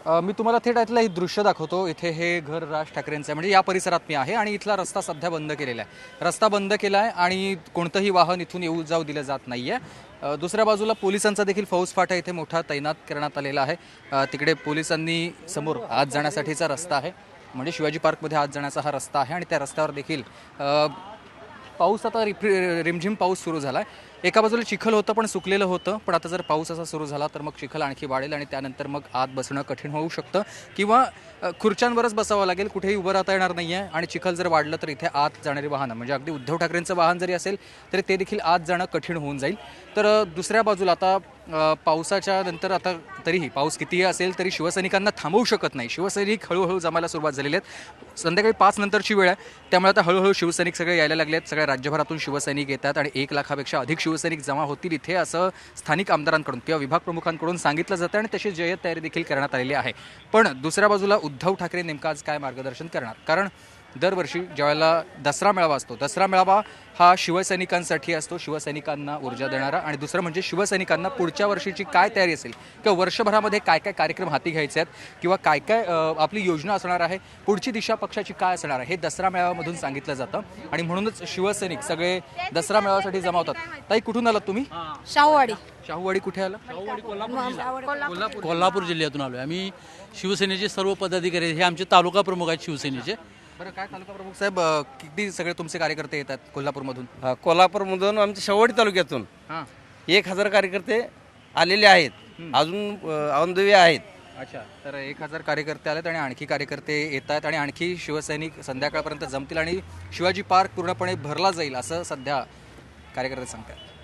मी तुम्हाला थेट यातलं हे दृश्य दाखवतो। इथे हे घर राज ठाकरेंचं आहे, म्हणजे या परिसरात मी आहे आणि इथला रस्ता सध्या बंद केलेला आहे। रस्ता बंद केला आहे आणि कोणतंही वाहन इथून येऊ जाऊ दिलं जात नाही आहे। दुसऱ्या बाजूला पोलिसांचा देखील फौजफाटा इथे मोठा तैनात करण्यात आलेला आहे। तिकडे पोलिसांनी समोर आत जाण्यासाठीचा रस्ता आहे, म्हणजे शिवाजी पार्कमध्ये आत जाण्याचा हा रस्ता आहे आणि त्या रस्त्यावर देखील पाऊस आता रिमझिम पाऊस सुरू झाला आहे। एका बाजूला चिखल होतं पण सुकलेलं होतं, पण आता जर पाऊस असा सुरू झाला तर मग चिखल आणखी वाढेल आणि त्यानंतर मग आत बसणं कठीण होऊ शकतं किंवा खुर्च्यांवरच बसावं लागेल, कुठेही उभं राहता येणार नाही आहे। आणि चिखल जर वाढलं तर इथे आत जाणारी वाहनं, म्हणजे अगदी उद्धव ठाकरेंचं वाहन जरी असेल तरी ते देखील आत जाणं कठीण होऊन जाईल। तर दुसऱ्या बाजूला आता पावसाच्या नंतर आता तरीही पाऊस कितीही असेल तरी शिवसैनिकांना थांबवू शकत नाही। शिवसैनिक हळूहळू जमायला सुरुवात झालेली आहेत। संध्याकाळी 5 नंतरची वेळ आहे, त्यामुळे आता हळूहळू शिवसैनिक सगळे यायला लागले आहेत। सगळ्या राज्यभरातून शिवसैनिक येतात आणि 1 लाखापेक्षा अधिक शिवसैनिक जमा होतील इथे, असं स्थानिक आमदारांकडून किंवा विभाग प्रमुखांकडून सांगितलं जातं आणि तशी जय्यत तयारी देखील करण्यात आलेली आहे। पण दुसऱ्या बाजूला उद्धव ठाकरे नेमका आज काय मार्गदर्शन करणार? कारण दरवर्षी ज्यावेळेला दसरा मेळावा असतो, दसरा मेळावा हा शिवसैनिकांसाठी असतो, शिवसैनिकांना ऊर्जा देणारा। आणि दुसरं म्हणजे शिवसैनिकांना पुढच्या वर्षीची काय तयारी असेल किंवा वर्षभरामध्ये काय काय कार्यक्रम हाती घ्यायचे आहेत किंवा काय काय आपली योजना असणार आहे, पुढची दिशा पक्षाची काय असणार आहे, हे दसरा मेळाव्यामधून सांगितलं जातं। आणि म्हणूनच शिवसैनिक सगळे दसरा मेळाव्यासाठी जमा होतात। ताई, कुठून आलात तुम्ही? शाहूवाडी। शाहूवाडी कुठे आला? कोल्हापूर जिल्ह्यातून आलो आहे आम्ही। शिवसेनेचे सर्व पदाधिकारी हे आमचे तालुका प्रमुख आहेत शिवसेनेचे। बरं, काय तालुका प्रमुख साहेब, किती सगळे तुमचे कार्यकर्ते येतात कोल्हापूरमधून? कोल्हापूरमधून आमच्या शेवटी तालुक्यातून हां, 1000 कार्यकर्ते आलेले आहेत, अजून ऑन आहेत। अच्छा। तर 1000 कार्यकर्ते आलेत आणि आणखी कार्यकर्ते येत आहेत आणि आणखी शिवसैनिक संध्याकाळपर्यंत जमतील आणि शिवाजी पार्क पूर्णपणे भरला जाईल असं सध्या कार्यकर्ते सांगतात।